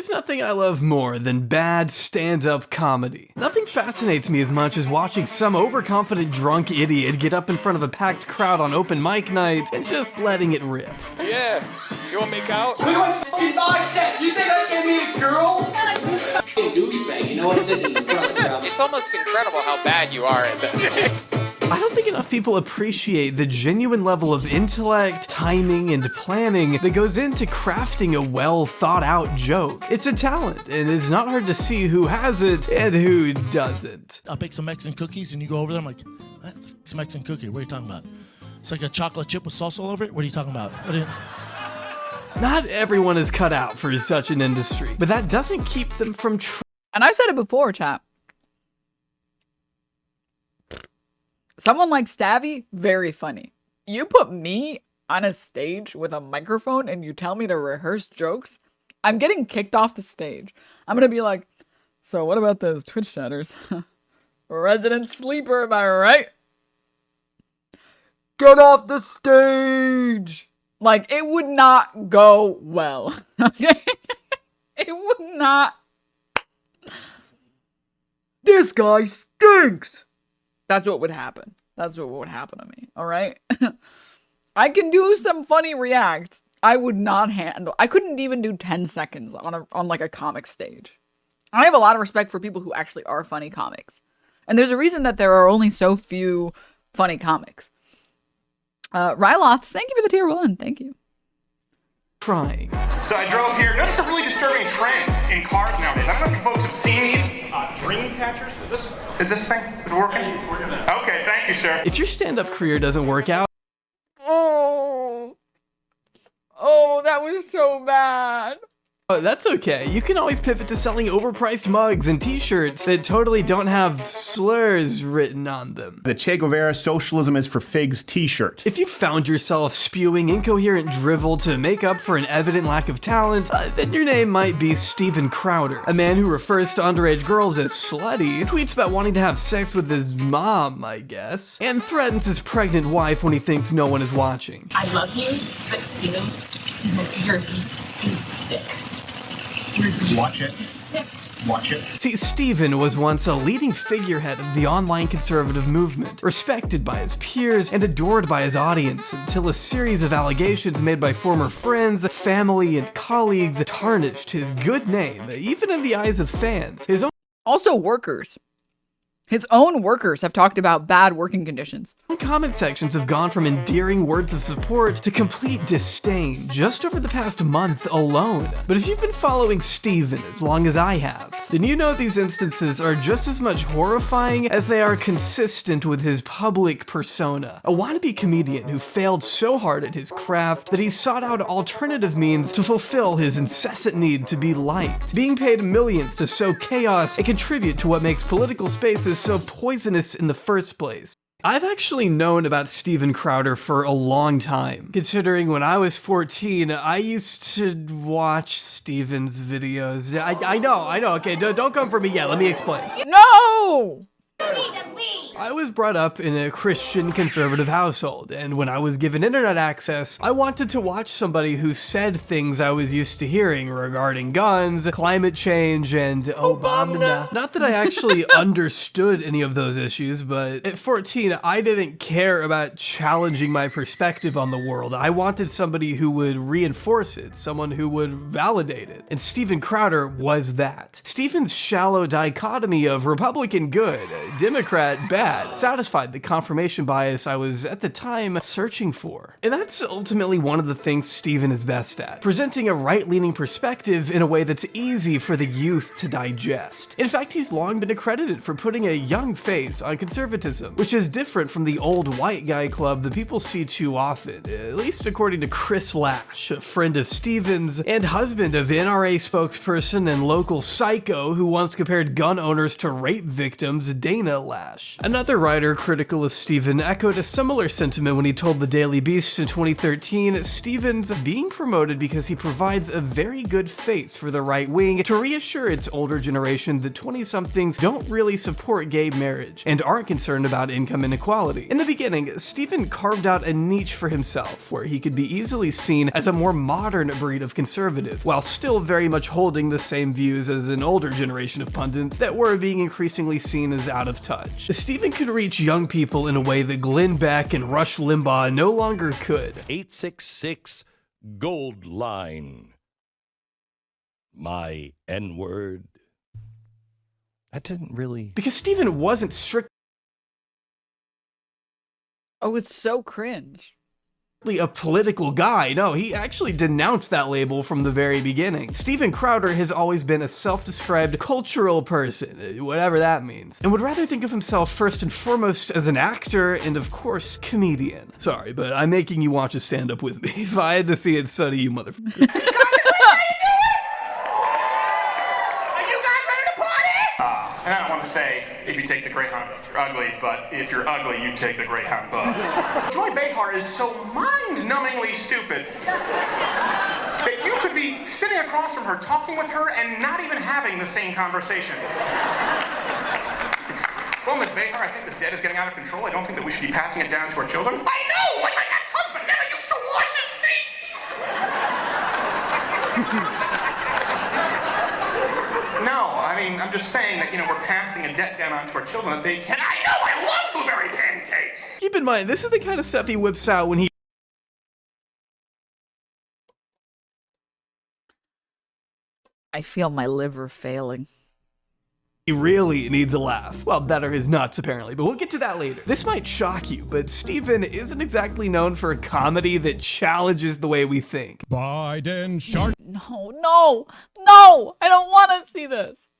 There's nothing I love more than bad stand-up comedy. Nothing fascinates me as much as watching some overconfident drunk idiot get up in front of a packed crowd on open mic night and just letting it rip. Yeah, you wanna make out? Look at my mindset. You think I can meet a girl? Douchebag, you know what I said in the front crowd. It's almost incredible how bad you are at this. I don't think enough people appreciate the genuine level of intellect, timing, and planning that goes into crafting a well thought out joke. It's a talent, and it's not hard to see who has it and who doesn't. I'll bake some Mexican cookies and you go over there, I'm like, what the f***'s a Mexican cookie? What are you talking about? It's like a chocolate chip with salsa all over it? What are you talking about? Not everyone is cut out for such an industry, but that doesn't keep them from And I've said it before, chat. Someone like Stabby, very funny. You put me on a stage with a microphone and you tell me to rehearse jokes, I'm getting kicked off the stage. I'm gonna be like, so what about those Twitch chatters? Resident sleeper, am I right? Get off the stage! Like, it would not go well. It would not. This guy stinks! That's what would happen. That's what would happen to me, alright? I can do some funny reacts. I would not handle. I couldn't even do 10 seconds on like a comic stage. I have a lot of respect for people who actually are funny comics. And there's a reason that there are only so few funny comics. Ryloth, thank you for the tier 1. Thank you. trying. So I drove here. Notice a really disturbing trend in cars nowadays. I don't know if you folks have seen these. Dream catchers? Is this thing working? Okay, thank you, sir. If your stand-up career doesn't work out, Oh, that was so bad. that's okay. You can always pivot to selling overpriced mugs and t-shirts that totally don't have slurs written on them. The Che Guevara Socialism is for Figs t-shirt. If you found yourself spewing incoherent drivel to make up for an evident lack of talent, then your name might be Steven Crowder, a man who refers to underage girls as slutty, tweets about wanting to have sex with his mom, I guess, and threatens his pregnant wife when he thinks no one is watching. I love you, but Steven, your abuse is sick. Watch it. Sick. Watch it. See, Steven was once a leading figurehead of the online conservative movement, respected by his peers and adored by his audience until a series of allegations made by former friends, family, and colleagues tarnished his good name, even in the eyes of fans. Also workers. His own workers have talked about bad working conditions. Comment sections have gone from endearing words of support to complete disdain just over the past month alone. But if you've been following Steven as long as I have, then you know these instances are just as much horrifying as they are consistent with his public persona. A wannabe comedian who failed so hard at his craft that he sought out alternative means to fulfill his incessant need to be liked, being paid millions to sow chaos and contribute to what makes political spaces so poisonous in the first place. I've actually known about Steven Crowder for a long time, considering when I was 14, I used to watch Steven's videos. I know, okay, don't come for me yet, let me explain. No! I was brought up in a Christian conservative household, and when I was given internet access, I wanted to watch somebody who said things I was used to hearing regarding guns, climate change, and Obama. Not that I actually understood any of those issues, but at 14, I didn't care about challenging my perspective on the world. I wanted somebody who would reinforce it, someone who would validate it. And Steven Crowder was that. Steven's shallow dichotomy of Republican good, Democrat bad, satisfied the confirmation bias I was at the time searching for. And that's ultimately one of the things Steven is best at, presenting a right-leaning perspective in a way that's easy for the youth to digest. In fact, he's long been accredited for putting a young face on conservatism, which is different from the old white guy club that people see too often, at least according to Chris Lash, a friend of Steven's and husband of NRA spokesperson and local psycho who once compared gun owners to rape victims, Dana lash. Another writer critical of Steven echoed a similar sentiment when he told the Daily Beast in 2013, Steven's being promoted because he provides a very good face for the right wing to reassure its older generation that 20-somethings don't really support gay marriage and aren't concerned about income inequality. In the beginning, Steven carved out a niche for himself where he could be easily seen as a more modern breed of conservative, while still very much holding the same views as an older generation of pundits that were being increasingly seen as out of touch. Steven could reach young people in a way that Glenn Beck and Rush Limbaugh no longer could. 866 Gold Line. My N-word. That didn't really... Because Steven wasn't strictly Oh, it's so cringe. a political guy. No, he actually denounced that label from the very beginning. Steven Crowder has always been a self-described cultural person, whatever that means, and would rather think of himself first and foremost as an actor and, of course, comedian. Sorry, but I'm making you watch a stand-up with me. If I had to see it, so do you, motherfucker. And I don't want to say, if you take the Greyhound bus, you're ugly, but if you're ugly, you take the Greyhound bus. Joy Behar is so mind-numbingly stupid that you could be sitting across from her, talking with her, and not even having the same conversation. Well, Miss Behar, I think this debt is getting out of control. I don't think that we should be passing it down to our children. I know! Like my ex-husband never used to wash his feet! No, I mean, I'm just saying that, we're passing a debt down onto our children that they can. I know, I love blueberry pancakes! Keep in mind, this is the kind of stuff he whips out when he I feel my liver failing. really needs a laugh. Well, that or his nuts, apparently, but we'll get to that later. This might shock you, but Steven isn't exactly known for a comedy that challenges the way we think. Biden shark. No, no, no! I don't want to see this.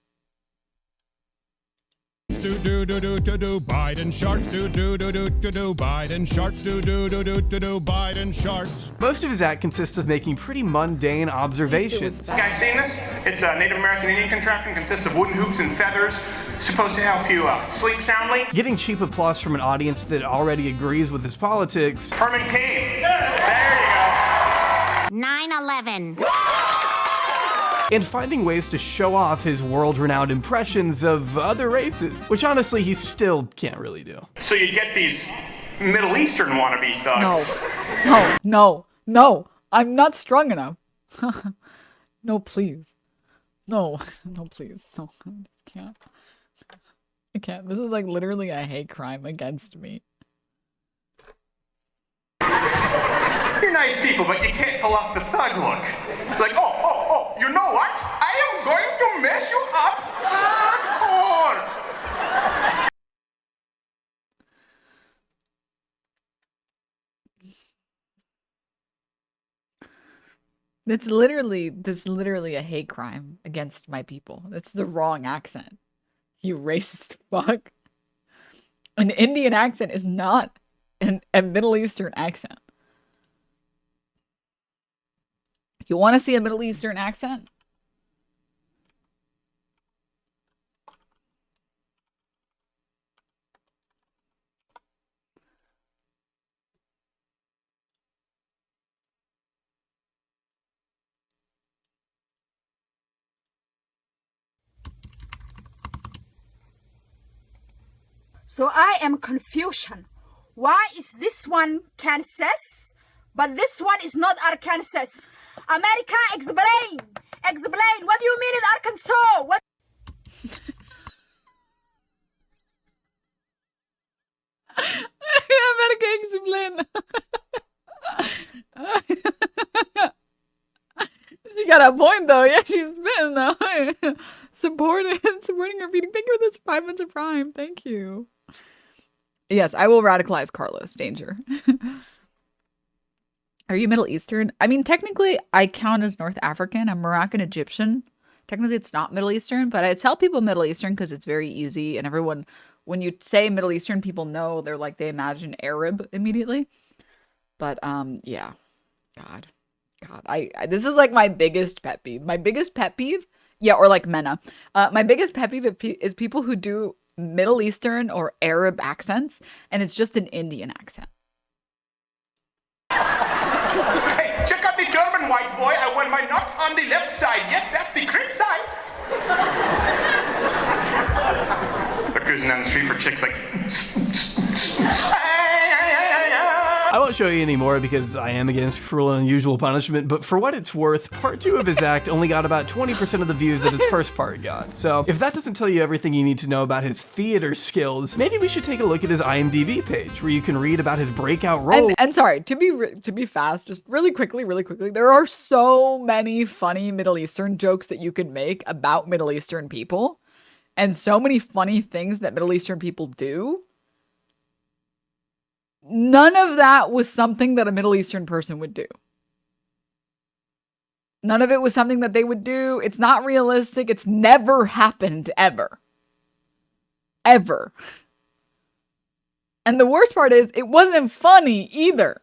Do do do do do do Biden sharks do do do do do do Biden sharks do do do do do do Biden sharks. Most of his act consists of making pretty mundane observations. You guys seen this? It's a Native American Indian contraption, consists of wooden hoops and feathers, supposed to help you sleep soundly. Getting cheap applause from an audience that already agrees with his politics. Herman Cain. There you go. 9/11. And finding ways to show off his world-renowned impressions of other races, which honestly he still can't really do. So you get these Middle Eastern wannabe thugs. No, I'm not strong enough. No, please. No, please. No, I just can't. I can't. This is like literally a hate crime against me. You're nice people, but you can't pull off the thug look. Like, oh, you know what? I am going to mess you up hardcore. This is literally a hate crime against my people. That's the wrong accent. You racist fuck. An Indian accent is not a Middle Eastern accent. You want to see a Middle Eastern accent? So I am confusion. Why is this one Kansas, but this one is not Arkansas? America, explain! Explain! What do you mean in Arkansas? What? America, explain! She got a point though. Yeah, she's been though. supporting her feeding. Thank you for this 5 months of Prime. Thank you. Yes, I will radicalize Carlos. Danger. Are you Middle Eastern? I mean, technically, I count as North African. I'm Moroccan Egyptian. Technically, it's not Middle Eastern, but I tell people Middle Eastern because it's very easy. And everyone, when you say Middle Eastern, people know they imagine Arab immediately. But, yeah. God. This is like my biggest pet peeve. My biggest pet peeve, yeah, or like Mena. My biggest pet peeve is people who do Middle Eastern or Arab accents, and it's just an Indian accent. Hey, check out the German white boy. I want my nut on the left side. Yes, that's the crib side. They're cruising down the street for chicks like. I won't show you anymore because I am against cruel and unusual punishment, but for what it's worth, part 2 of his act only got about 20% of the views that his first part got. So if that doesn't tell you everything you need to know about his theater skills, maybe we should take a look at his IMDb page where you can read about his breakout role. And sorry, to be fast, just really quickly, there are so many funny Middle Eastern jokes that you could make about Middle Eastern people, and so many funny things that Middle Eastern people do. None of that was something that a Middle Eastern person would do. None of it was something that they would do. It's not realistic. It's never happened, ever. Ever. And the worst part is, it wasn't funny either.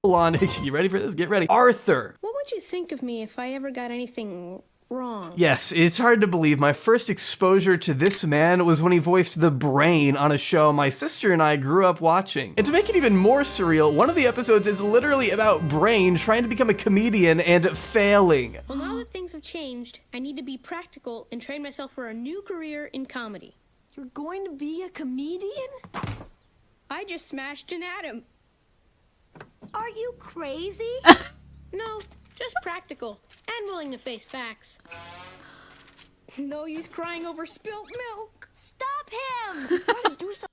Hold on, you ready for this? Get ready. Arthur. What would you think of me if I ever got anything wrong? Yes, it's hard to believe. My first exposure to this man was when he voiced the Brain on a show my sister and I grew up watching. And to make it even more surreal, one of the episodes is literally about Brain trying to become a comedian and failing. Well, now that things have changed, I need to be practical and train myself for a new career in comedy. You're going to be a comedian? I just smashed an atom. Are you crazy? No, just practical and willing to face facts. No use crying over spilt milk. Stop him! You gotta do something.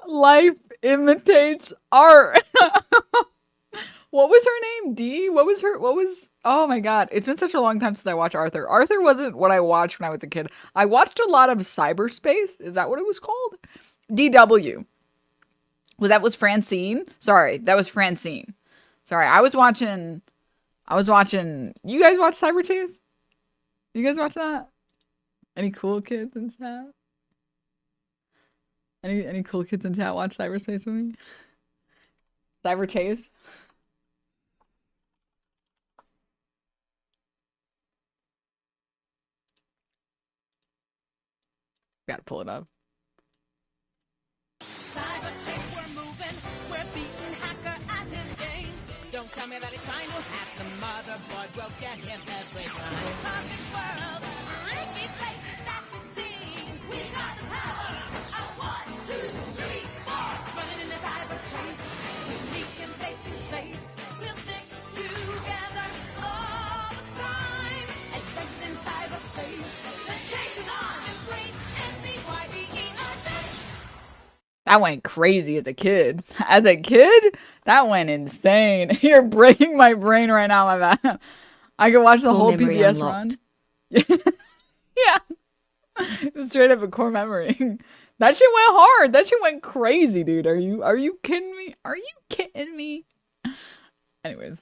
Life imitates art. What was her name? D? What was, oh my god. It's been such a long time since I watched Arthur. Arthur wasn't what I watched when I was a kid. I watched a lot of cyberspace. Is that what it was called? DW. Was Francine? Sorry, that was Francine. Sorry, I was watching, you guys watch Cyberchase? You guys watch that? Any cool kids in chat? Any cool kids in chat watch Cyberspace with me? Cyberchase? Gotta pull it up. Cyberchase, we're moving. We're beating hacker at his game. Don't tell me that he's trying to hack the motherboard. We'll get him every time. Perfect world. Freaky places that we've seen. We got the power. 1, 2, 3, 4. Running in the cyberchase. Unique and face to face. We'll stick together all the time. Adventures in cyberspace. The chase is on. It's great. That went crazy as a kid. As a kid, that went insane. You're breaking my brain right now, my bad. I could watch the whole PBS run. Yeah. Straight up a core memory. That shit went hard. That shit went crazy, dude. Are you kidding me? Are you kidding me? Anyways.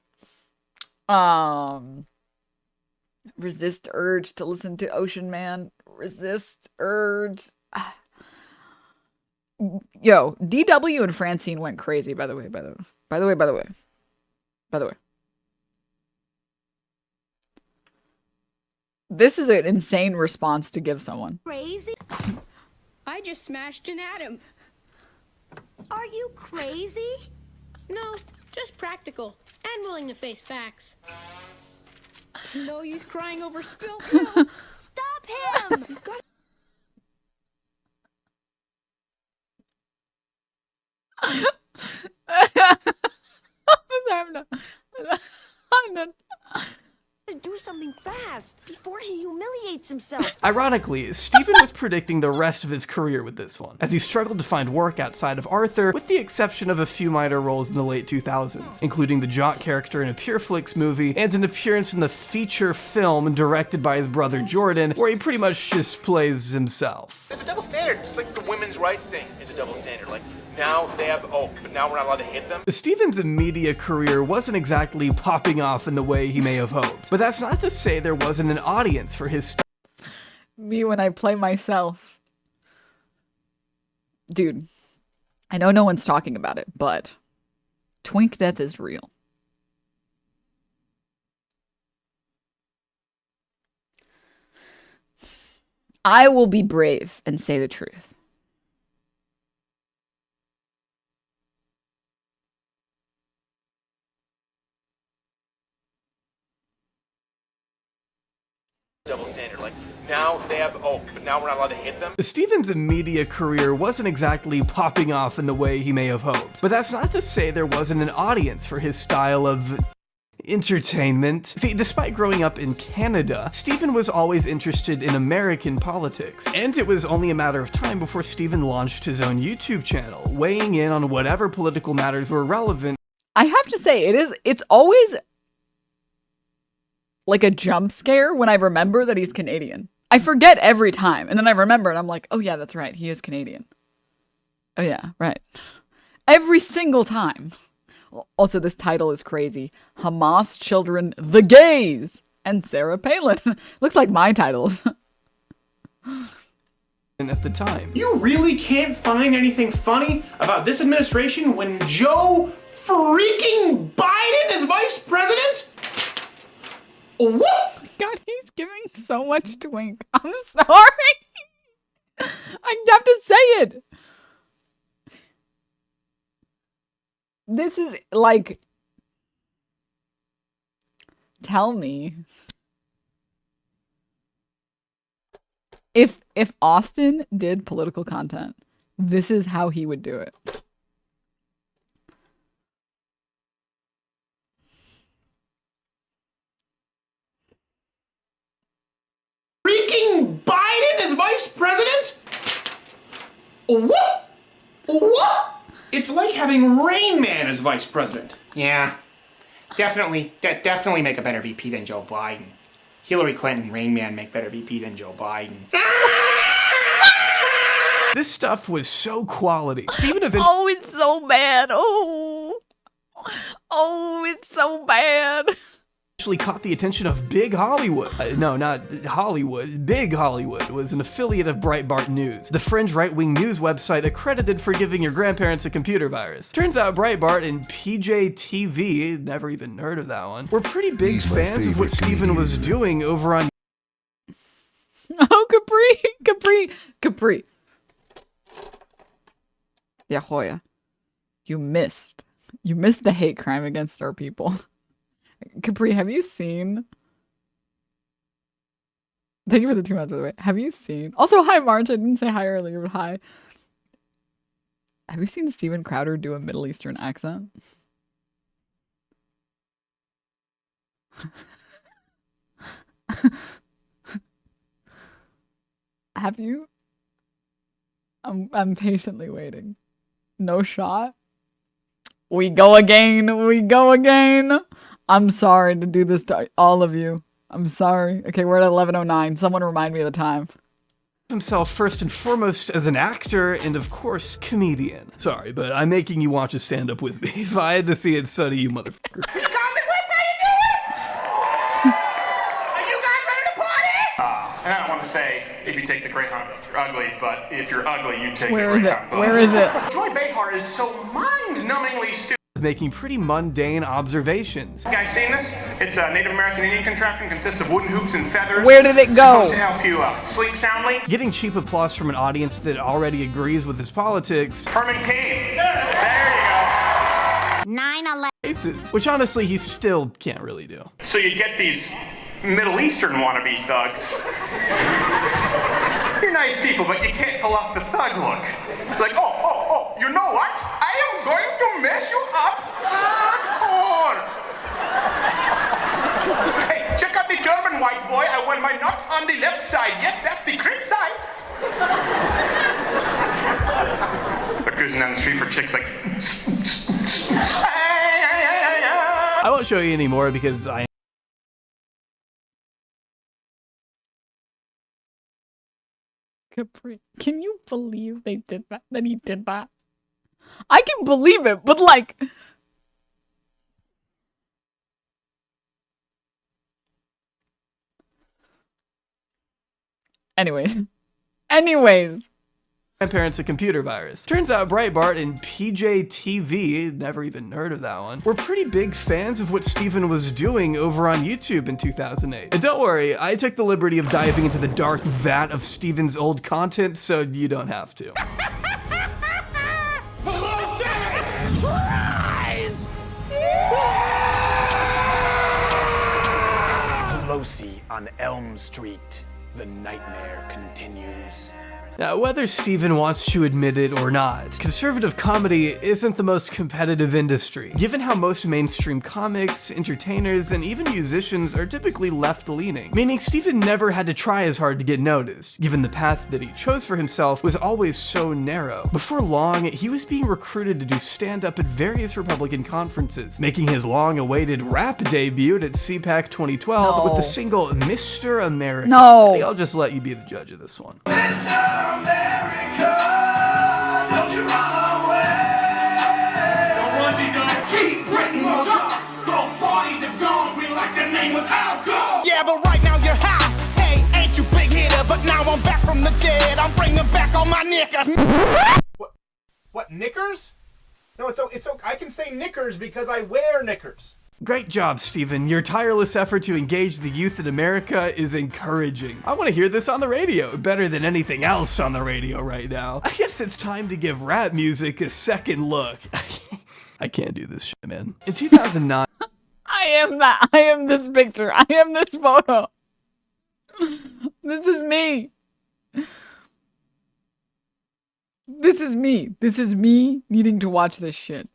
Resist urge to listen to Ocean Man. Resist urge. Yo, DW and Francine went crazy, by the way. This is an insane response to give someone. Crazy? I just smashed an atom. Are you crazy? No, just practical and willing to face facts. No use crying over spilt milk. Stop him! You've got I'm done. do something fast before he humiliates himself. Ironically, Steven was predicting the rest of his career with this one, as he struggled to find work outside of Arthur, with the exception of a few minor roles in the late 2000s, including the Jock character in a Pureflix movie, and an appearance in the feature film directed by his brother Jordan, where he pretty much just plays himself. It's a double standard, just like the women's rights thing is a double standard. Like, now they have, but now we're not allowed to hit them? Steven's media career wasn't exactly popping off in the way he may have hoped, but that's not to say there wasn't an audience for his stuff. Me when I play myself. Dude, I know no one's talking about it, but Twink death is real. I will be brave and say the truth. Double standard. Like, now they have, but now we're not allowed to hit them? Steven's media career wasn't exactly popping off in the way he may have hoped. But that's not to say there wasn't an audience for his style of entertainment. See, despite growing up in Canada, Steven was always interested in American politics. And it was only a matter of time before Steven launched his own YouTube channel, weighing in on whatever political matters were relevant. I have to say, it's always like a jump scare when I remember that he's Canadian. I forget every time, and then I remember and I'm like, oh yeah, that's right, he is Canadian. Oh yeah, right. Every single time. Also, this title is crazy. Hamas Children, the Gays, and Sarah Palin. Looks like my titles. At the time. You really can't find anything funny about this administration when Joe freaking Biden is vice president? What? God, he's giving so much twink. I'm sorry. I have to say it. This is like, tell me if Austin did political content, this is how he would do it. Freaking Biden is vice president? What? What? It's like having Rain Man as vice president. Yeah, definitely make a better VP than Joe Biden. Hillary Clinton and Rain Man make better VP than Joe Biden. This stuff was so quality. Steven eventually— Oh, it's so bad. Oh, it's so bad. Actually caught the attention of Big Hollywood. No, not Hollywood. Big Hollywood was an affiliate of Breitbart News, the fringe right-wing news website accredited for giving your grandparents a computer virus. Turns out Breitbart and PJTV, never even heard of that one, were pretty big fans of what Steven was doing over on— Oh, Capri. Yeah, Hoya. You missed the hate crime against our people. Capri, have you seen? Thank you for the 2 months, by the way. Have you seen? Also, hi, March. I didn't say hi earlier, but hi. Have you seen Steven Crowder do a Middle Eastern accent? Have you? I'm patiently waiting. No shot. We go again. I'm sorry to do this to all of you. I'm sorry. Okay, we're at 11:09. Someone remind me of the time. Himself first and foremost as an actor and, of course, comedian. Sorry, but I'm making you watch a stand-up with me. If I had to see it, so do you, motherfucker. Are you guys ready to party? And I don't want to say if you take the Greyhound bus, you're ugly, but if you're ugly, you take the Greyhound bus. Where is it? Joy Behar is so mind-numbingly stupid. Making pretty mundane observations. You guys seen this? It's a Native American Indian contraption, consists of wooden hoops and feathers. Where did it go? Supposed to help you sleep soundly. Getting cheap applause from an audience that already agrees with his politics. Herman Cain. There you go. 9/11. Which honestly, he still can't really do. So you get these Middle Eastern wannabe thugs. You're nice people, but you can't pull off the thug look. Like, oh, you know what? I am going to mess you up hardcore. Hey, check out the German white boy. I wear my nut on the left side. Yes, that's the crib side. They're cruising down the street for chicks like... I won't show you anymore because I... Capri, can you believe they did that? That he did that? I can believe it, but like... Anyways. my parents a computer virus. Turns out Breitbart and PJTV, never even heard of that one, were pretty big fans of what Steven was doing over on YouTube in 2008. And don't worry, I took the liberty of diving into the dark vat of Steven's old content, so you don't have to. Pelosi on Elm Street. The nightmare continues. Now, whether Steven wants to admit it or not, conservative comedy isn't the most competitive industry, given how most mainstream comics, entertainers, and even musicians are typically left-leaning, meaning Steven never had to try as hard to get noticed, given the path that he chose for himself was always so narrow. Before long, he was being recruited to do stand-up at various Republican conferences, making his long-awaited rap debut at CPAC 2012 with the single Mr. America. No. I think I'll just let you be the judge of this one. Yeah, but right now you're high. Hey, ain't you big hitter? But now I'm back from the dead. I'm bringing back all my knickers. What, knickers? No, it's okay. I can say knickers because I wear knickers. Great job, Steven. Your tireless effort to engage the youth in America is encouraging. I want to hear this on the radio, better than anything else on the radio right now. I guess it's time to give rap music a second look. I can't do this shit, man. In 2009... I am that. I am this picture. I am this photo. This is me. This is me. This is me needing to watch this shit.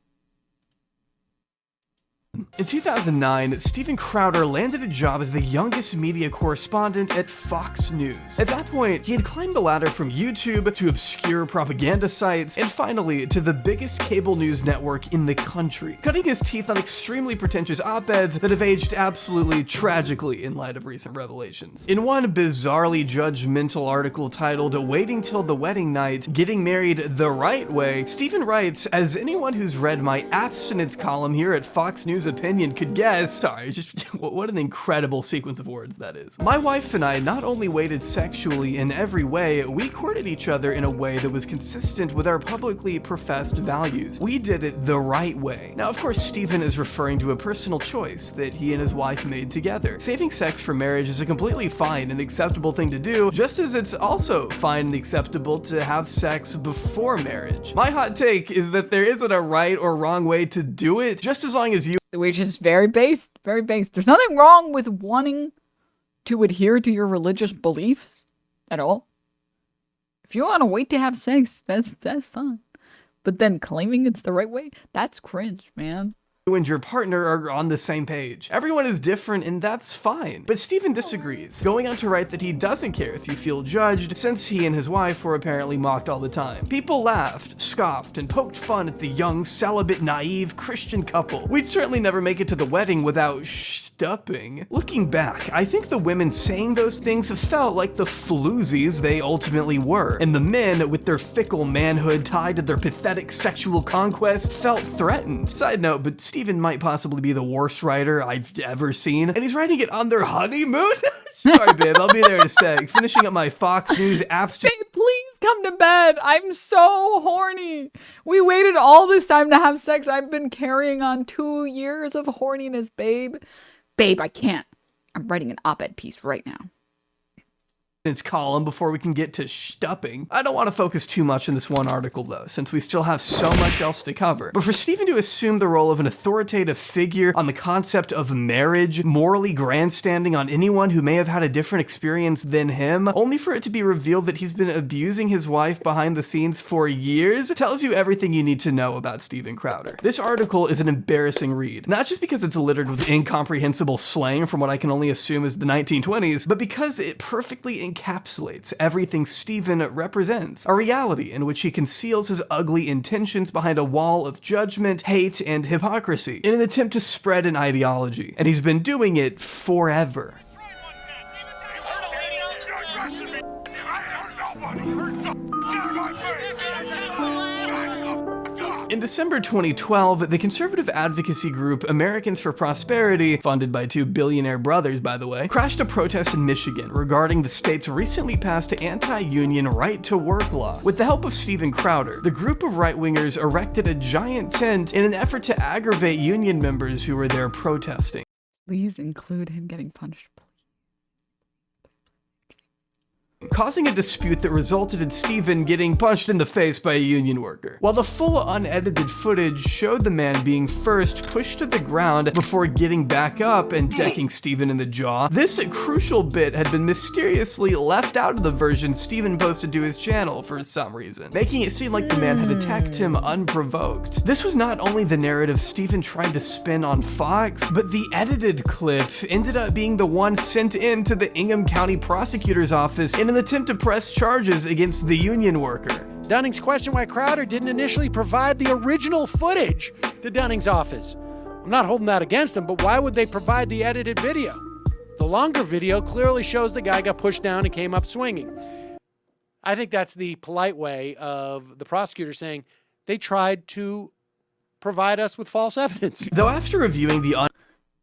In 2009, Steven Crowder landed a job as the youngest media correspondent at Fox News. At that point, he had climbed the ladder from YouTube to obscure propaganda sites, and finally to the biggest cable news network in the country, cutting his teeth on extremely pretentious op-eds that have aged absolutely tragically in light of recent revelations. In one bizarrely judgmental article titled "Waiting Till the Wedding Night, Getting Married the Right Way," Steven writes, "As anyone who's read my abstinence column here at Fox News Opinion could guess," sorry, just what an incredible sequence of words that is. "My wife and I not only waited sexually in every way, we courted each other in a way that was consistent with our publicly professed values. We did it the right way." Now, of course, Steven is referring to a personal choice that he and his wife made together. Saving sex for marriage is a completely fine and acceptable thing to do, just as it's also fine and acceptable to have sex before marriage. My hot take is that there isn't a right or wrong way to do it, just as long as you... Which is very based, very based. There's nothing wrong with wanting to adhere to your religious beliefs at all. If you want to wait to have sex, that's fine. But then claiming it's the right way, that's cringe, man. You and your partner are on the same page. Everyone is different, and that's fine. But Steven disagrees, going on to write that he doesn't care if you feel judged, since he and his wife were apparently mocked all the time. People laughed, scoffed, and poked fun at the young, celibate, naive Christian couple. We'd certainly never make it to the wedding without stupping. Looking back, I think the women saying those things felt like the floozies they ultimately were, and the men, with their fickle manhood tied to their pathetic sexual conquest, felt threatened. Side note, but Steven might possibly be the worst writer I've ever seen, and he's writing it on their honeymoon? Sorry, babe, I'll be there in a sec. Finishing up my Fox News apps. Babe, please come to bed. I'm so horny. We waited all this time to have sex. I've been carrying on 2 years of horniness, babe. Babe, I can't. I'm writing an op-ed piece right now. Its column before we can get to stupping. I don't want to focus too much on this one article though, since we still have so much else to cover. But for Steven to assume the role of an authoritative figure on the concept of marriage, morally grandstanding on anyone who may have had a different experience than him, only for it to be revealed that he's been abusing his wife behind the scenes for years, tells you everything you need to know about Steven Crowder. This article is an embarrassing read, not just because it's littered with incomprehensible slang from what I can only assume is the 1920s, but because it perfectly encapsulates everything Steven represents, a reality in which he conceals his ugly intentions behind a wall of judgment, hate, and hypocrisy in an attempt to spread an ideology, and he's been doing it forever. In December 2012, the conservative advocacy group Americans for Prosperity, funded by two billionaire brothers by the way, crashed a protest in Michigan regarding the state's recently passed anti-union right-to-work law. With the help of Steven Crowder, the group of right-wingers erected a giant tent in an effort to aggravate union members who were there protesting. Please include him getting punched. Causing a dispute that resulted in Steven getting punched in the face by a union worker. While the full unedited footage showed the man being first pushed to the ground before getting back up and decking Steven in the jaw, this crucial bit had been mysteriously left out of the version Steven posted to his channel for some reason, making it seem like the man had attacked him unprovoked. This was not only the narrative Steven tried to spin on Fox, but the edited clip ended up being the one sent in to the Ingham County Prosecutor's Office in an attempt to press charges against the union worker. Dunning's questioned why Crowder didn't initially provide the original footage to Dunning's office. I'm not holding that against him, but why would they provide the edited video? The longer video clearly shows the guy got pushed down and came up swinging. I think that's the polite way of the prosecutor saying they tried to provide us with false evidence. Though after reviewing the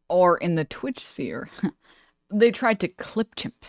or in the Twitch sphere, they tried to clip chimp.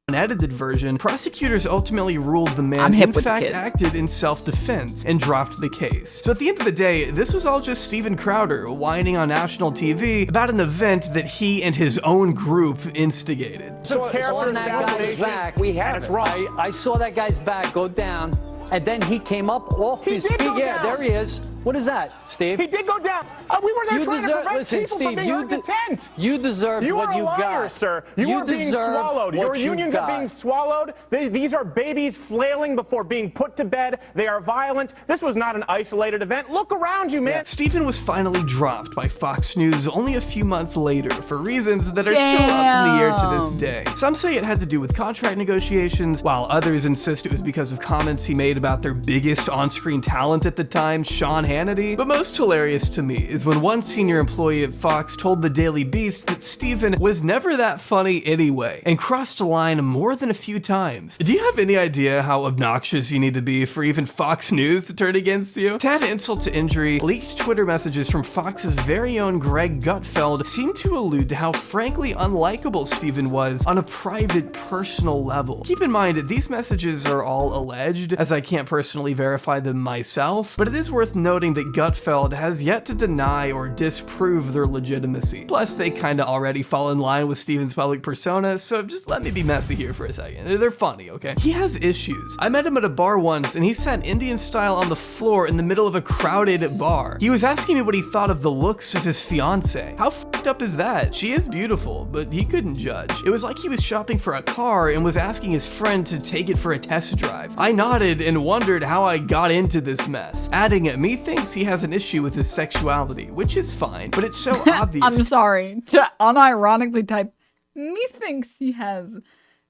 Unedited version, prosecutors ultimately ruled the man in fact acted in self-defense and dropped the case. So at the end of the day, this was all just Steven Crowder whining on national TV about an event that he and his own group instigated. So on that guy's back, I saw that guy's back go down, and then he came up off his feet. Yeah, there he is. What is that, Steve? He did go down. We were there trying to prevent people from being hurt in tent. You deserved what you got. You are a liar, sir. You are being swallowed. Your unions are being swallowed. These are babies flailing before being put to bed. They are violent. This was not an isolated event. Look around you, man. Yeah. Steven was finally dropped by Fox News only a few months later for reasons that are still up in the air to this day. Some say it had to do with contract negotiations, while others insist it was because of comments he made about their biggest on-screen talent at the time, Sean Hannity. But most hilarious to me is when one senior employee at Fox told the Daily Beast that Steven was never that funny anyway, and crossed a line more than a few times. Do you have any idea how obnoxious you need to be for even Fox News to turn against you? To add insult to injury, leaked Twitter messages from Fox's very own Greg Gutfeld seem to allude to how frankly unlikable Steven was on a private, personal level. Keep in mind, these messages are all alleged, as I can't personally verify them myself, but it is worth noting that Gutfeld has yet to deny or disprove their legitimacy. Plus, they kinda already fall in line with Steven's public persona, so just let me be messy here for a second. They're funny, okay? He has issues. I met him at a bar once, and he sat Indian style on the floor in the middle of a crowded bar. He was asking me what he thought of the looks of his fiancée. How f***ed up is that? She is beautiful, but he couldn't judge. It was like he was shopping for a car and was asking his friend to take it for a test drive. I nodded and wondered how I got into this mess, adding, me thinks he has an issue with his sexuality, which is fine, but it's so obvious. I'm sorry, to unironically type, methinks he has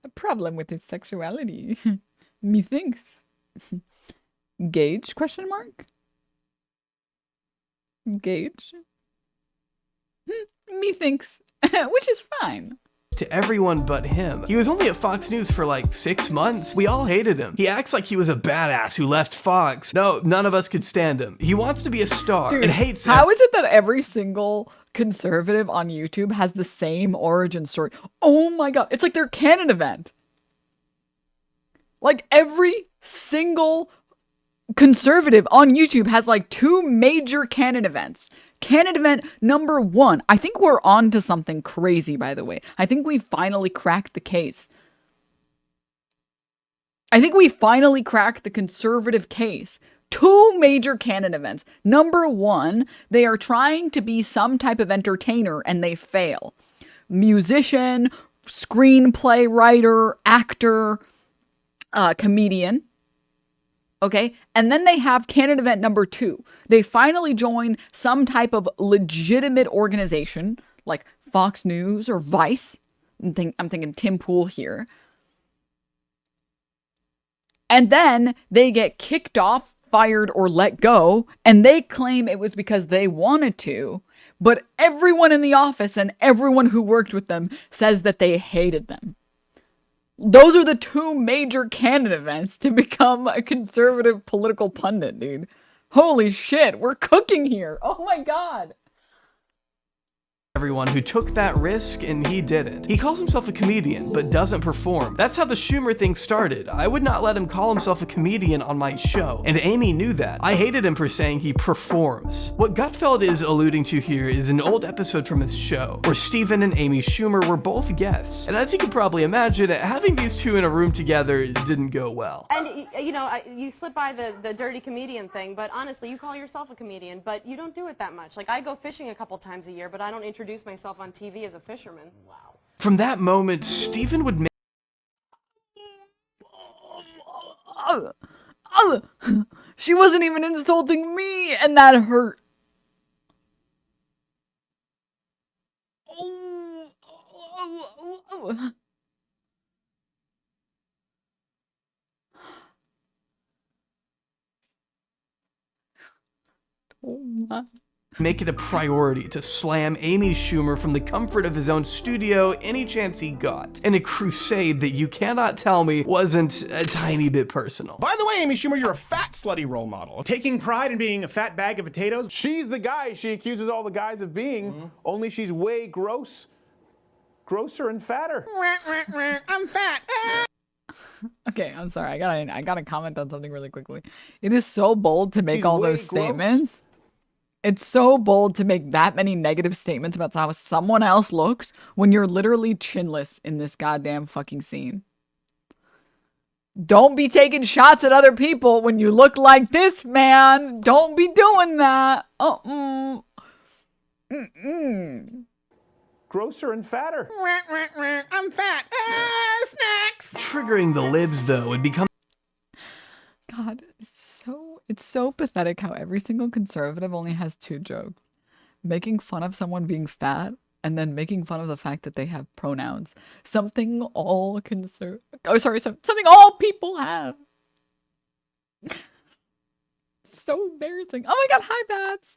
a problem with his sexuality. Methinks. Gage, question mark? Gage? Methinks, which is fine. To everyone but him. He was only at Fox News for like 6 months. We all hated him. He acts like he was a badass who left Fox. No, none of us could stand him. He wants to be a star and hates How is it that every single conservative on YouTube has the same origin story? Oh my god, it's like their canon event. Like every single conservative on YouTube has like 2 major canon events. Canon event number 1. I think we're on to something crazy, by the way. I think we finally cracked the case. I think we finally cracked the conservative case. 2 major canon events. Number 1, they are trying to be some type of entertainer and they fail. Musician, screenplay writer, actor, comedian. Okay, and then they have canon event number 2. They finally join some type of legitimate organization, like Fox News or Vice. I'm thinking Tim Pool here. And then they get kicked off, fired, or let go, and they claim it was because they wanted to, but everyone in the office and everyone who worked with them says that they hated them. Those are the two major canon events to become a conservative political pundit, dude. Holy shit, we're cooking here. Oh my god. Everyone who took that risk, and he didn't. He calls himself a comedian, but doesn't perform. That's how the Schumer thing started. I would not let him call himself a comedian on my show, and Amy knew that. I hated him for saying he performs. What Gutfeld is alluding to here is an old episode from his show, where Stephen and Amy Schumer were both guests, and as you can probably imagine, having these two in a room together didn't go well. And, you know, you slip by the dirty comedian thing, but honestly, you call yourself a comedian, but you don't do it that much. Like, I go fishing a couple times a year, but I don't introduce myself on TV as a fisherman. Wow. From that moment, Stephen would make She wasn't even insulting me, and that hurt. Oh my. Make it a priority to slam Amy Schumer from the comfort of his own studio any chance he got, in a crusade that you cannot tell me wasn't a tiny bit personal. By the way, Amy Schumer, you're a fat slutty role model. Taking pride in being a fat bag of potatoes. She's the guy she accuses all the guys of being, only she's way grosser and fatter. I'm fat. Okay, I'm sorry. I gotta comment on something really quickly. It is so bold to make She's all way those gross. statements. It's so bold to make that many negative statements about how someone else looks when you're literally chinless in this goddamn fucking scene. Don't be taking shots at other people when you look like this, man. Don't be doing that. Grosser and fatter. I'm fat. Snacks. Triggering the libs, though, would become God, it's so pathetic how every single conservative only has two jokes. Making fun of someone being fat and then making fun of the fact that they have pronouns. Something all something all people have. So embarrassing. Oh my god, hi Bats.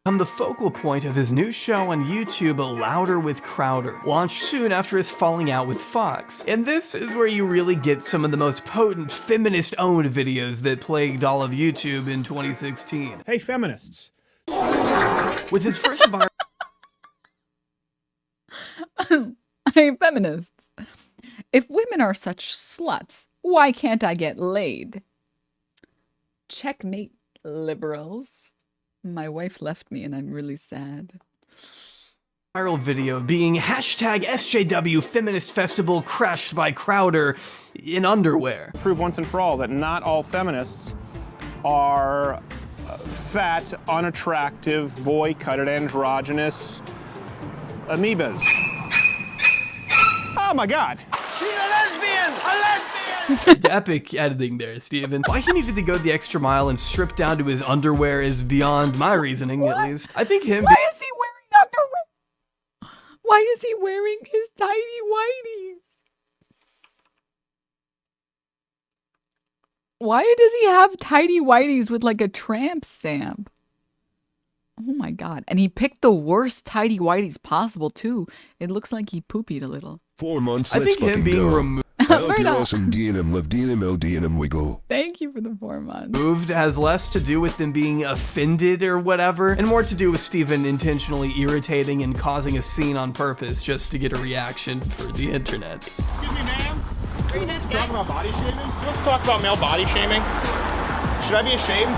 the focal point of his new show on YouTube, Louder with Crowder, launched soon after his falling out with Fox. And this is where you really get some of the most potent feminist-owned videos that plagued all of YouTube in 2016. Hey, feminists. With his first viral Hey, feminists. If women are such sluts, why can't I get laid? Checkmate, liberals. My wife left me and I'm really sad. viral video being hashtag SJW Feminist Festival crashed by Crowder in underwear. Prove once and for all that not all feminists are fat, unattractive, boy-cutted, androgynous amoebas. Oh my god. She's a lesbian! A lesbian! The epic editing there, Steven. Why he needed to go the extra mile and strip down to his underwear is beyond my reasoning, at least. I think him- Why is he wearing underwear? Why is he wearing his tiny whities? Why does he have tidy whities with like a tramp stamp? Oh my god. And he picked the worst tidy whities possible too. It looks like he poopied a little. 4 months, I let's think him fucking being go. removed- I hope Right you're on. awesome, Denim. Love Denim, L Denim, we go. Thank you for the 4 months. Moved has less to do with them being offended or whatever, and more to do with Steven intentionally irritating and causing a scene on purpose just to get a reaction for the internet. Excuse me, ma'am. Talk about body shaming? Let's talk about male body shaming. Should I be ashamed?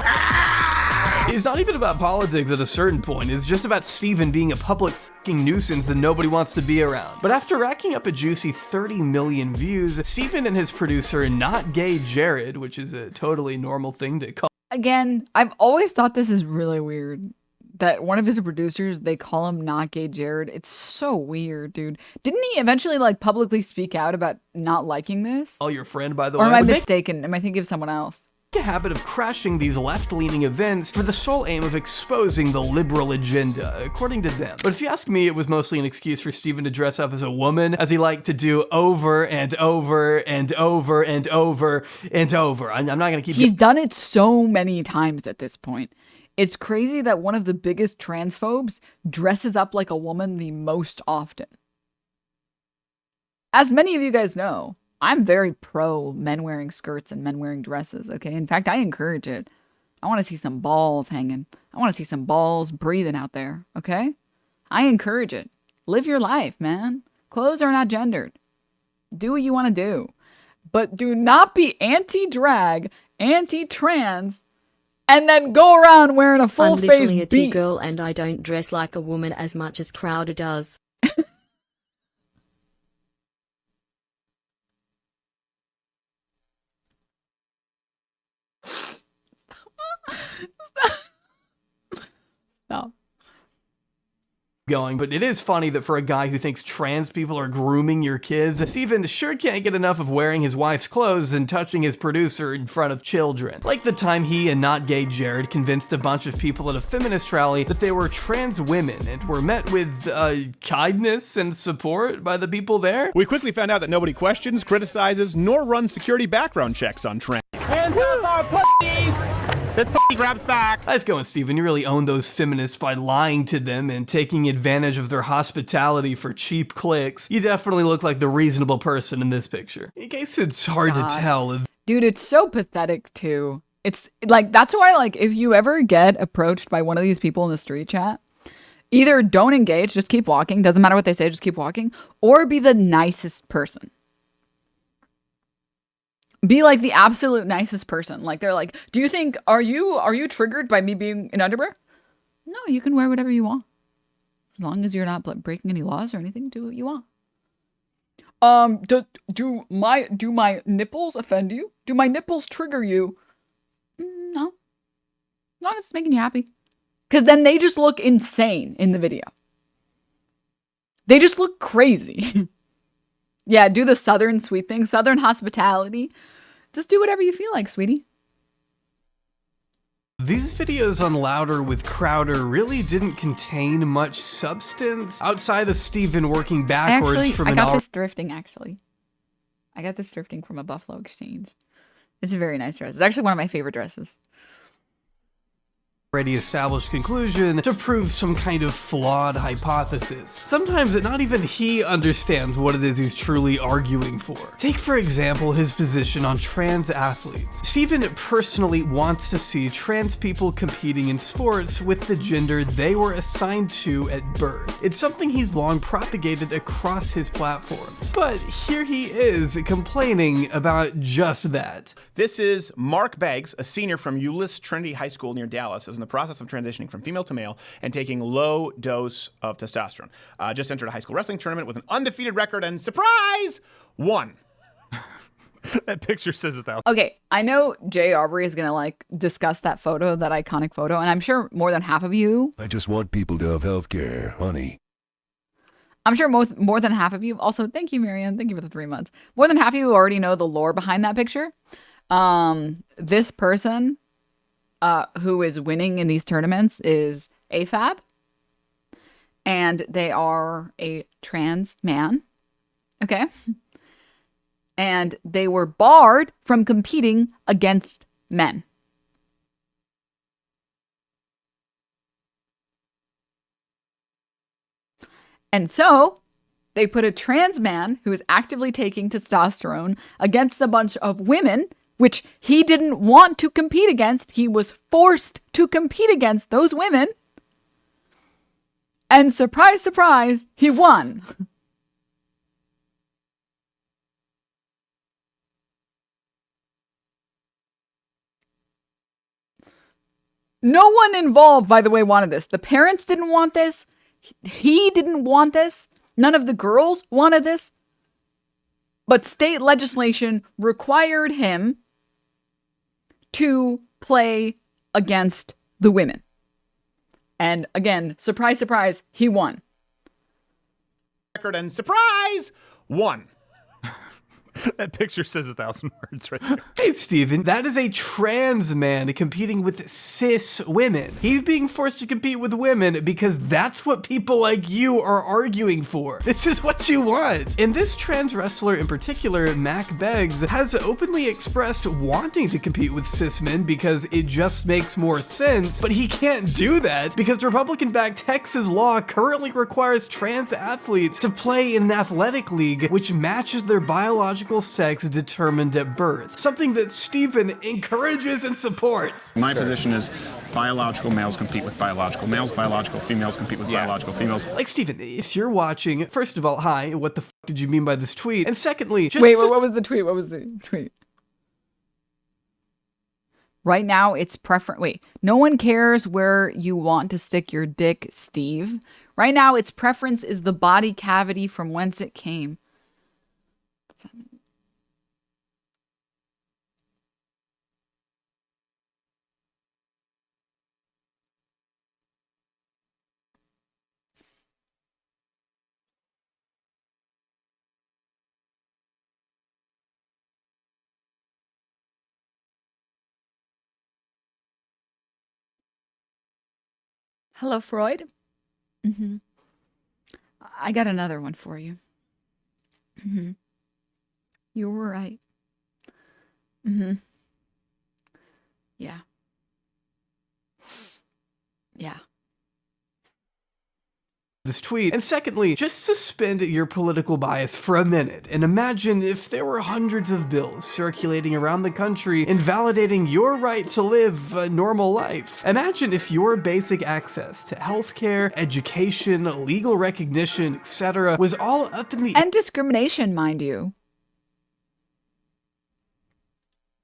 It's not even about politics at a certain point, it's just about Steven being a public fucking nuisance that nobody wants to be around. But after racking up a juicy 30 million views, Steven and his producer, Not Gay Jared, which is a totally normal thing to call Again, I've always thought this is really weird. That one of his producers, they call him Not Gay Jared. It's so weird, dude. Didn't he eventually like publicly speak out about not liking this? your friend, by the Or way. am I But make mistaken? Am I thinking of someone else? a habit of crashing these left-leaning events for the sole aim of exposing the liberal agenda, according to them. But if you ask me, it was mostly an excuse for Steven to dress up as a woman, as he liked to do over and over and over and over and over. I'm not gonna keep- He's done it so many times at this point. It's crazy that one of the biggest transphobes dresses up like a woman the most often. as many of you guys know, I'm very pro men wearing skirts and men wearing dresses, okay? In fact, I encourage it. I want to see some balls hanging. I want to see some balls breathing out there, okay? I encourage it. Live your life, man. Clothes are not gendered. Do what you want to do. But do not be anti-drag, anti-trans, and then go around wearing a full face I'm literally a beat. T-girl and I don't dress like a woman as much as Crowder does. Stop. Going, but it is funny that for a guy who thinks trans people are grooming your kids, Steven sure can't get enough of wearing his wife's clothes and touching his producer in front of children. Like the time he and not gay Jared convinced a bunch of people at a feminist rally that they were trans women and were met with kindness and support by the people there. We quickly found out that nobody questions, criticizes, nor runs security background checks on trans. Hands up our pussies! This pussy grabs back. Nice going, Steven. You really own those feminists by lying to them and taking advantage of their hospitality for cheap clicks. You definitely look like the reasonable person in this picture. In case it's hard to tell. Dude, it's so pathetic too. It's like, that's why, like, if you ever get approached by one of these people in the street chat, either don't engage, just keep walking. Doesn't matter what they say, just keep walking. Or be the nicest person. Be like the absolute nicest person. Like they're like, do you think, are you triggered by me being in underwear? No, you can wear whatever you want. As long as you're not breaking any laws or anything, do what you want. Do my nipples offend you? Do my nipples trigger you? No. As long as it's making you happy. Because then they just look insane in the video. They just look crazy. Yeah, do the Southern sweet thing. Southern hospitality. Just do whatever you feel like, sweetie. These videos on Louder with Crowder really didn't contain much substance outside of Steven working backwards from I an got this thrifting, actually. I got this thrifting from a Buffalo Exchange. It's a very nice dress. It's actually one of my favorite dresses. Already established conclusion to prove some kind of flawed hypothesis. Sometimes not even he understands what it is he's truly arguing for. Take for example his position on trans athletes. Steven personally wants to see trans people competing in sports with the gender they were assigned to at birth. It's something he's long propagated across his platforms. But here he is complaining about just that. This is Mark Beggs, a senior from Euless Trinity High School near Dallas, is in the process of transitioning from female to male and taking low dose of testosterone. Just entered a high school wrestling tournament with an undefeated record and, surprise, won. That picture says it. Okay, I know Jay Aubrey is going to like discuss that photo, that iconic photo, and I'm sure more than half of you... I just want people to have healthcare, honey. I'm sure more than half of you... Also, thank you, Marianne. Thank you for the 3 months. More than half of you already know the lore behind that picture. This person who is winning in these tournaments is AFAB. And they are a trans man. Okay? And they were barred from competing against men. And so they put a trans man who is actively taking testosterone against a bunch of women, which he didn't want to compete against. He was forced to compete against those women. And surprise, surprise, he won. No one involved, by the way, wanted this. The parents didn't want this. He didn't want this. None of the girls wanted this. But state legislation required him to play against the women. And again, surprise, surprise, he won. Record and, surprise, won. That picture says 1,000 words right there. Hey, Steven, that is a trans man competing with cis women. He's being forced to compete with women because that's what people like you are arguing for. This is what you want. And this trans wrestler in particular, Mac Beggs, has openly expressed wanting to compete with cis men because it just makes more sense, but he can't do that because Republican-backed Texas law currently requires trans athletes to play in an athletic league which matches their biological sex determined at birth, something that Steven encourages and supports. My position is biological males compete with biological males, biological females compete with biological females. Like, Steven, if you're watching, first of all, hi, what the f did you mean by this tweet? And secondly, just— Wait, what was the tweet? What was the tweet? Right now, it's preference. Wait, no one cares where you want to stick your dick, Steve. Right now, its preference is the body cavity from whence it came. Hello, Freud. I got another one for you. You were right. Yeah. Yeah. This tweet. And secondly, just suspend your political bias for a minute and imagine if there were hundreds of bills circulating around the country invalidating your right to live a normal life. Imagine if your basic access to healthcare, education, legal recognition, etc. was all up in the And discrimination, mind you.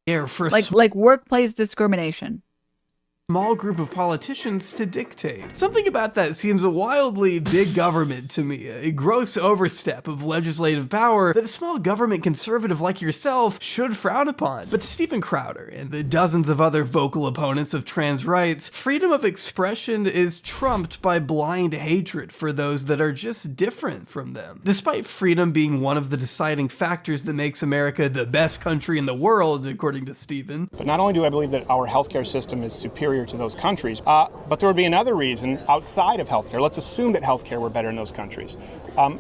air for a Like workplace discrimination. small group of politicians to dictate. Something about that seems a wildly big government to me, a gross overstep of legislative power that a small government conservative like yourself should frown upon. But to Steven Crowder and the dozens of other vocal opponents of trans rights, freedom of expression is trumped by blind hatred for those that are just different from them. Despite freedom being one of the deciding factors that makes America the best country in the world, according to Steven. But not only do I believe that our healthcare system is superior to those countries, but there would be another reason outside of healthcare. Let's assume that healthcare were better in those countries.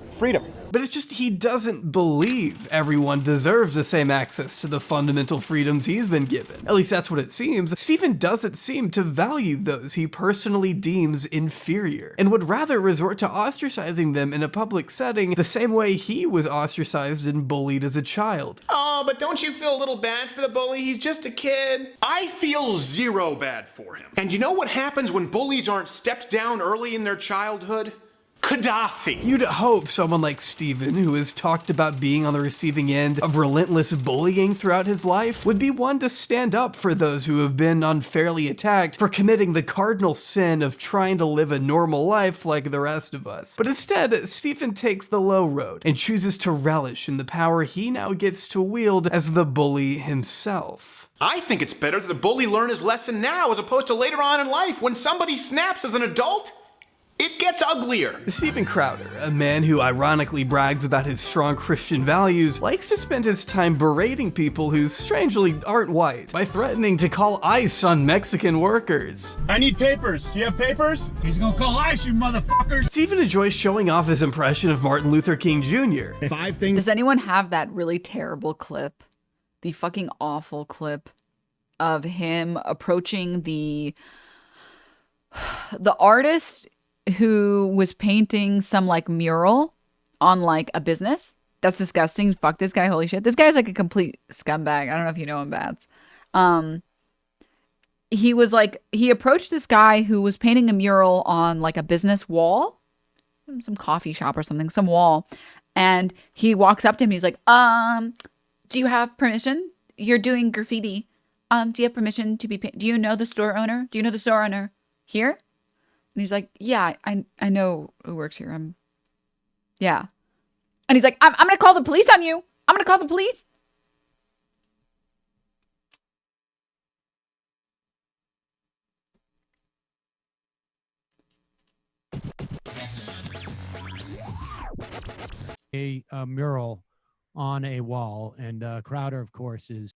Freedom. But it's just he doesn't believe everyone deserves the same access to the fundamental freedoms he's been given. At least that's what it seems. Steven doesn't seem to value those he personally deems inferior, and would rather resort to ostracizing them in a public setting the same way he was ostracized and bullied as a child. Oh, but don't you feel a little bad for the bully? He's just a kid. I feel zero bad for him. And you know what happens when bullies aren't stepped down early in their childhood? Gaddafi. You'd hope someone like Steven, who has talked about being on the receiving end of relentless bullying throughout his life, would be one to stand up for those who have been unfairly attacked for committing the cardinal sin of trying to live a normal life like the rest of us. But instead, Steven takes the low road and chooses to relish in the power he now gets to wield as the bully himself. I think it's better that the bully learn his lesson now as opposed to later on in life when somebody snaps as an adult. It gets uglier. Steven Crowder, a man who ironically brags about his strong Christian values, likes to spend his time berating people who strangely aren't white by threatening to call ICE on Mexican workers. I need papers. Do you have papers? He's gonna call ICE, you motherfuckers. Steven enjoys showing off his impression of Martin Luther King Jr. 5 things. Does anyone have that really terrible clip? The fucking awful clip of him approaching the artist who was painting some like mural on like a business. That's disgusting. Fuck this guy. Holy shit. This guy's like a complete scumbag. I don't know if you know him, Bats. He approached this guy who was painting a mural on like a business wall, some coffee shop or something, some wall. And he walks up to him. He's like, do you have permission? You're doing graffiti. Do you have permission to be do you know the store owner? Do you know the store owner here? And he's like, yeah, I know who works here. Yeah. And he's like, I'm going to call the police on you. I'm going to call the police. A mural on a wall, and Crowder, of course, is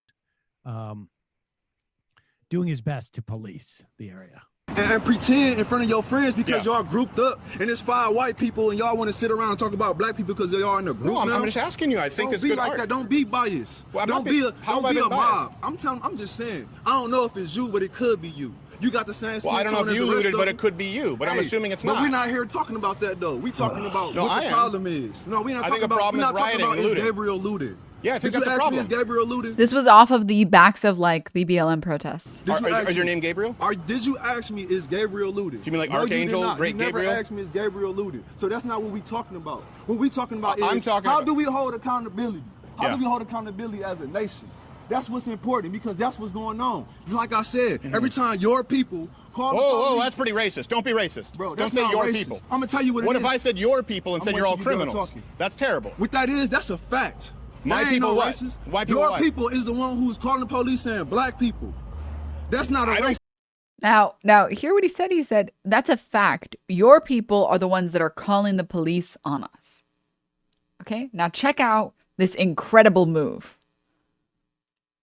doing his best to police the area. And pretend in front of your friends because y'all grouped up and it's 5 white people and y'all want to sit around and talk about black people because they are in a group. No, now. I'm just asking you. I think it's good good like art. that. Don't be biased. Well, don't be a biased? mob. I'm just saying. I don't know if it's you, but it could be you. You got the same. Well, I don't know if you looted, but it could be you. But I'm assuming it's not. But we're not here talking about that though. We talking about No, what I the am. problem is. No, we're not I talking think the about. problem We're is not talking rioting about and is looting. Gabriel looted. Yeah, I think Did that's you a ask problem. me is Gabriel looted? This was off of the backs of like the BLM protests. Is your name Gabriel? Did you ask me is Gabriel looted? Do you mean like No, Archangel, you did not. Great you never Gabriel? asked me is Gabriel looted. So that's not what we talking about. What we talking about I'm is talking how about- do we hold accountability? How Yeah. do we hold accountability as a nation? That's what's important because that's what's going on. Just like I said, every time your people call the Whoa, police, that's pretty racist. Don't be racist. Bro, Don't that's say not your racist. people. I'm gonna tell you what it What is. if I said your people and I'm said gonna you're all let you get done criminals? talking. That's terrible. What that is, that's a fact. My That ain't people no what? racist. White people Your what? people is the one who's calling the police saying black people. That's not a racist. Now, hear what he said. He said, that's a fact. Your people are the ones that are calling the police on us. Okay? Now check out this incredible move.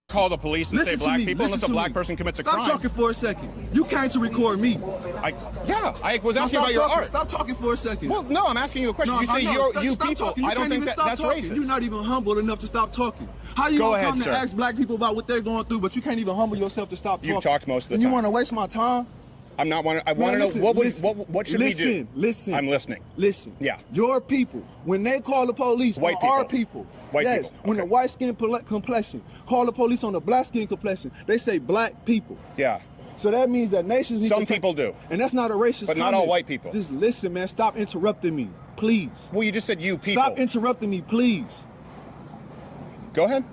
Call the police and say Listen to black me, people listen unless a to black me. person commits a Stop crime. talking for a second. You came to record me. I was asking about your art. Stop talking for a second. Well, no, I'm asking you a question. No, you say I know. you Stop people. talking. You I don't can't think even that stop that's talking. racist. You're not even humble enough to stop talking. How you Go gonna ahead, come sir. to ask black people about what they're going through, but you can't even humble yourself to stop talking? You've talked most of the And time. you want to waste my time? I'm not want. I want to know what should we do? Listen. I'm listening. Listen. Yeah. Your people, when they call the police White on our people. people, White yes, people. when the white skin complexion call the police on the black skin complexion, they say black people. Yeah. So that means that nations need Some to people do. And that's not a racist But not all comment. white people. Just listen, man. Stop interrupting me, please. Well, you just said you people. Stop interrupting me, please. Go ahead.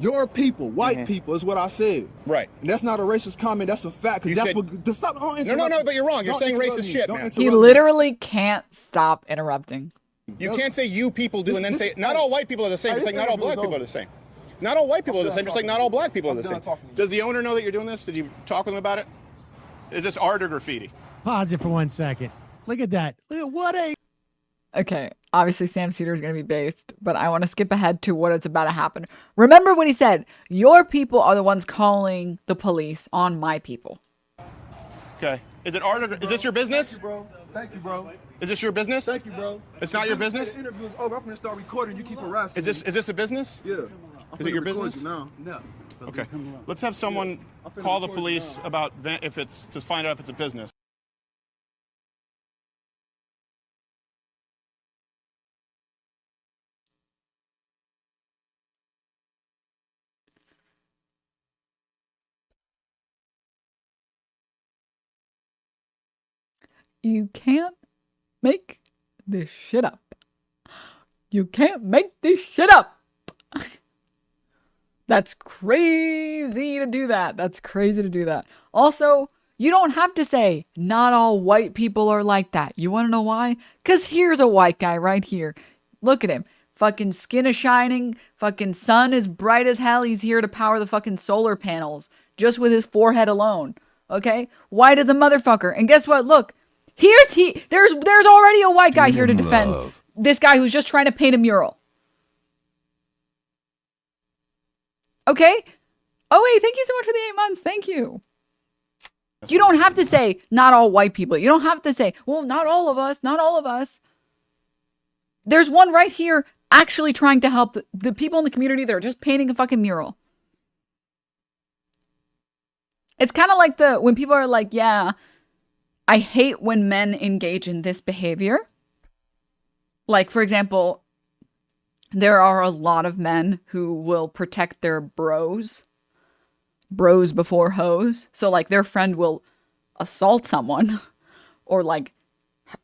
Your people, white people, is what I said. Right. And that's not a racist comment. That's a fact. You Because that's said- what. Stop. Don't No, interrupt no, me. but you're wrong. You're Don't saying interrupt racist me. shit, Don't man. interrupt He me. literally can't stop interrupting. You can't say you people do and then say not all white people are the same. Hey, Just like this not all interview's black people are over. the same. Not all white people are the same. Just like not all black people are the I'm done same. talking to you. Does the owner know that you're doing this? Did you talk with him about it? Is this art or graffiti? Pause it for 1 second. Look at that. Look at what a. Okay, obviously Sam Cedar is going to be based, but I want to skip ahead to what it's about to happen. Remember what he said. Your people are the ones calling the police on my people. Okay. Is it art or is this your business? Thank you, bro. Thank you, bro. Is this your business? Thank you, bro. It's not your business? The interview is over. I'm gonna start recording. You keep harassing me. Is this a business? Yeah. Is it your business? No. No. Okay. Let's have someone call the police about if it's to find out if it's a business. You can't make this shit up. You can't make this shit up. That's crazy to do that. That's crazy to do that. Also, you don't have to say not all white people are like that. You want to know why? Because here's a white guy right here. Look at him. Fucking skin is shining. Fucking sun is bright as hell. He's here to power the fucking solar panels just with his forehead alone. Okay? White as a motherfucker. And guess what? Look. There's already a white guy here to defend this guy who's just trying to paint a mural. Okay? Oh, wait, thank you so much for the 8 months. Thank you. You don't have to say, not all white people. You don't have to say, well, not all of us, not all of us. There's one right here actually trying to help the people in the community that are just painting a fucking mural. It's kind of like when people are like, yeah, I hate when men engage in this behavior. Like, for example, there are a lot of men who will protect their bros before hoes. So, like, their friend will assault someone or, like,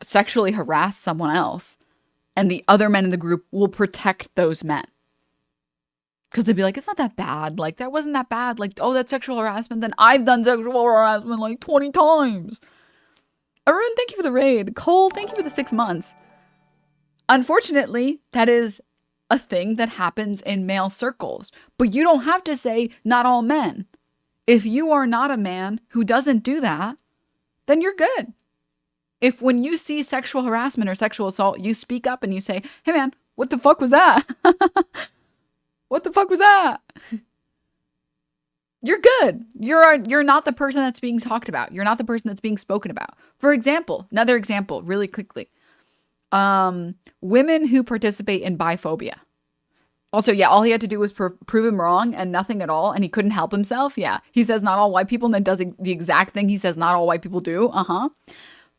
sexually harass someone else. And the other men in the group will protect those men. Because they'd be like, it's not that bad. Like, that wasn't that bad. Like, oh, that's sexual harassment. Then I've done sexual harassment like 20 times. Arun, thank you for the raid. Cole, thank you for the 6 months. Unfortunately, that is a thing that happens in male circles. But you don't have to say not all men. If you are not a man who doesn't do that, then you're good. If when you see sexual harassment or sexual assault, you speak up and you say, hey man, What the fuck was that? What the fuck was that? You're good. You're not the person that's being talked about. You're not the person that's being spoken about. For example, another example, really quickly. Women who participate in biphobia. Also, yeah, all he had to do was prove him wrong and nothing at all, and he couldn't help himself. Yeah, he says not all white people, and then does the exact thing he says not all white people do.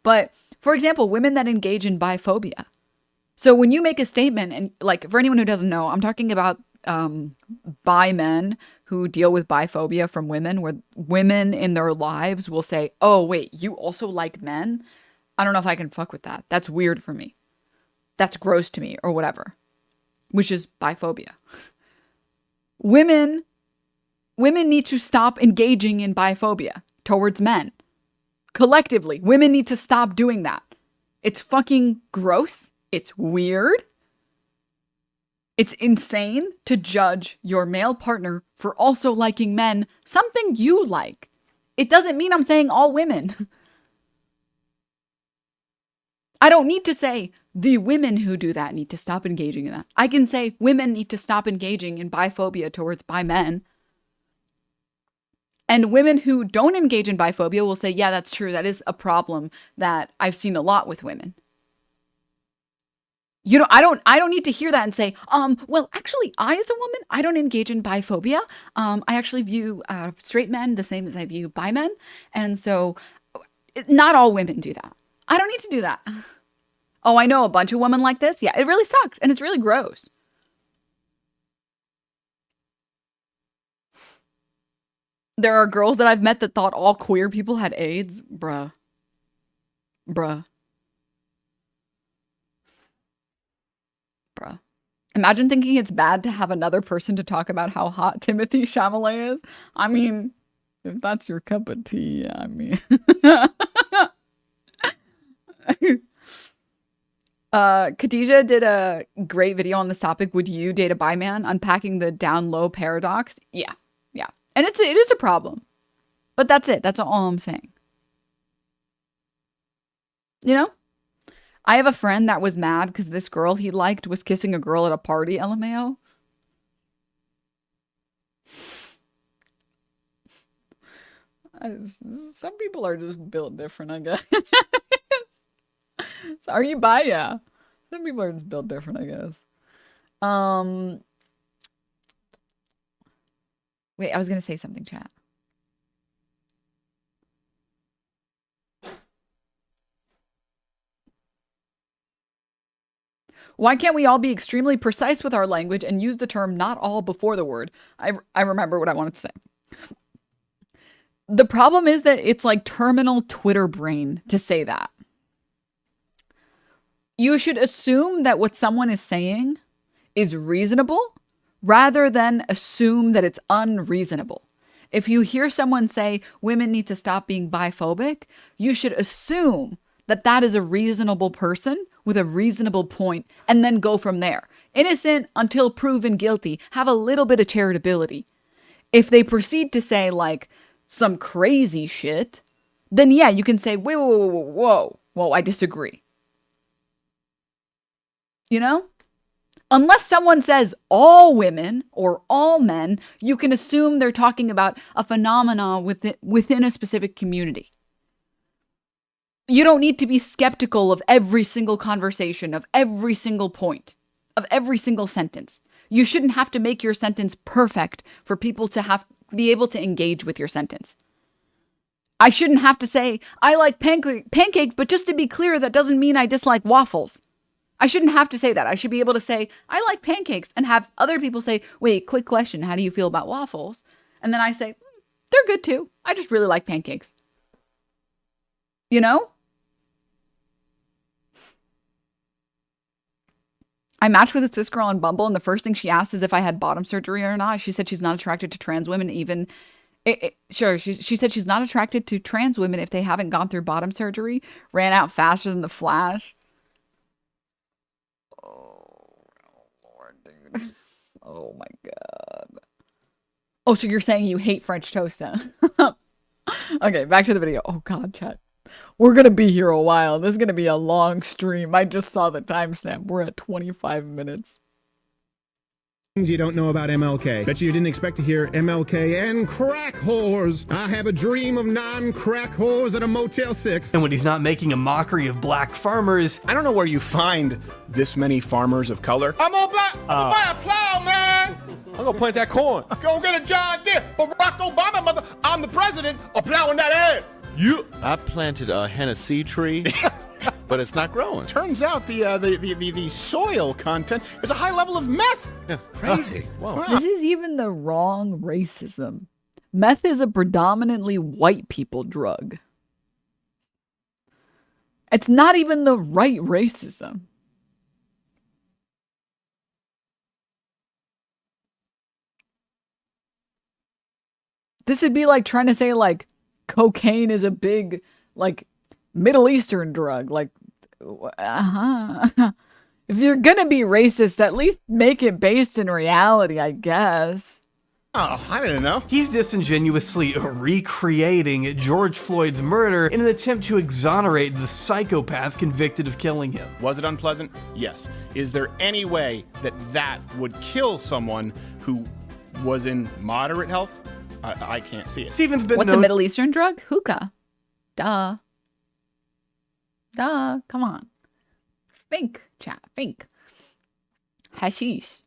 But, for example, women that engage in biphobia. So when you make a statement, and like, for anyone who doesn't know, I'm talking about bi men who deal with biphobia from women, where women in their lives will say, oh, wait, you also like men? I don't know if I can fuck with that. That's weird for me. That's gross to me, or whatever. Which is biphobia. Women need to stop engaging in biphobia towards men. Collectively, women need to stop doing that. It's fucking gross. It's weird. It's insane to judge your male partner for also liking men, something you like. It doesn't mean I'm saying all women. I don't need to say the women who do that need to stop engaging in that. I can say women need to stop engaging in biphobia towards bi men. And women who don't engage in biphobia will say, yeah, that's true. That is a problem that I've seen a lot with women. You know, I don't need to hear that and say, well, actually, I, as a woman, I don't engage in biphobia. I actually view straight men the same as I view bi men. And so not all women do that. I don't need to do that. Oh, I know a bunch of women like this. Yeah, it really sucks. And it's really gross. There are girls that I've met that thought all queer people had AIDS. Bruh. Imagine thinking it's bad to have another person to talk about how hot Timothy Chalamet is. I mean, if that's your cup of tea, I mean. Khadijah did a great video on this topic. Would you date a bi man? Unpacking the down low paradox. Yeah. And it is a problem. But that's it. That's all I'm saying. You know? I have a friend that was mad because this girl he liked was kissing a girl at a party, LMAO. Some people are just built different, I guess. So are you bi? Yeah. Some people are just built different, I guess. Wait, I was going to say something, chat. Why can't we all be extremely precise with our language and use the term not all before the word? I remember what I wanted to say. The problem is that it's like terminal Twitter brain to say that. You should assume that what someone is saying is reasonable rather than assume that it's unreasonable. If you hear someone say women need to stop being biphobic, you should assume that that is a reasonable person with a reasonable point and then go from there. Innocent until proven guilty. Have a little bit of charitability. If they proceed to say like some crazy shit, then yeah, you can say, whoa, I disagree. You know? Unless someone says all women or all men, you can assume they're talking about a phenomena within a specific community. You don't need to be skeptical of every single conversation, of every single point, of every single sentence. You shouldn't have to make your sentence perfect for people to be able to engage with your sentence. I shouldn't have to say, I like pancakes, but just to be clear, that doesn't mean I dislike waffles. I shouldn't have to say that. I should be able to say, I like pancakes, and have other people say, wait, quick question, how do you feel about waffles? And then I say, they're good too. I just really like pancakes. You know? I matched with this girl on Bumble, and the first thing she asked is if I had bottom surgery or not. She said she's not attracted to trans women even. She said she's not attracted to trans women if they haven't gone through bottom surgery. Ran out faster than the Flash. Oh, Lord, dude. Oh, my God. Oh, so you're saying you hate French toast, huh? Okay, back to the video. Oh, God, chat. We're gonna be here a while. This is gonna be a long stream. I just saw the timestamp. We're at 25 minutes. Things you don't know about MLK. Bet you didn't expect to hear MLK and crack whores. I have a dream of non-crack whores at a Motel 6. And when he's not making a mockery of black farmers, I don't know where you find this many farmers of color. I'm gonna buy a plow, man. I'm gonna plant that corn. Go get a John Deere. Barack Obama, mother. I'm the president of plowing that ass. I planted a Hennessy tree, but it's not growing. Turns out the soil content is a high level of meth. Yeah, crazy. Whoa. This is even the wrong racism. Meth is a predominantly white people drug. It's not even the right racism. This would be like trying to say like cocaine is a big like Middle Eastern drug. Like, if you're gonna be racist, at least make it based in reality, I guess. Oh, I didn't know. He's disingenuously recreating George Floyd's murder in an attempt to exonerate the psychopath convicted of killing him. Was it unpleasant? Yes. Is there any way that would kill someone who was in moderate health? I can't see it. Steven's been What's a Middle Eastern drug? Hookah. Duh. Come on. Think, chat. Think. Hashish.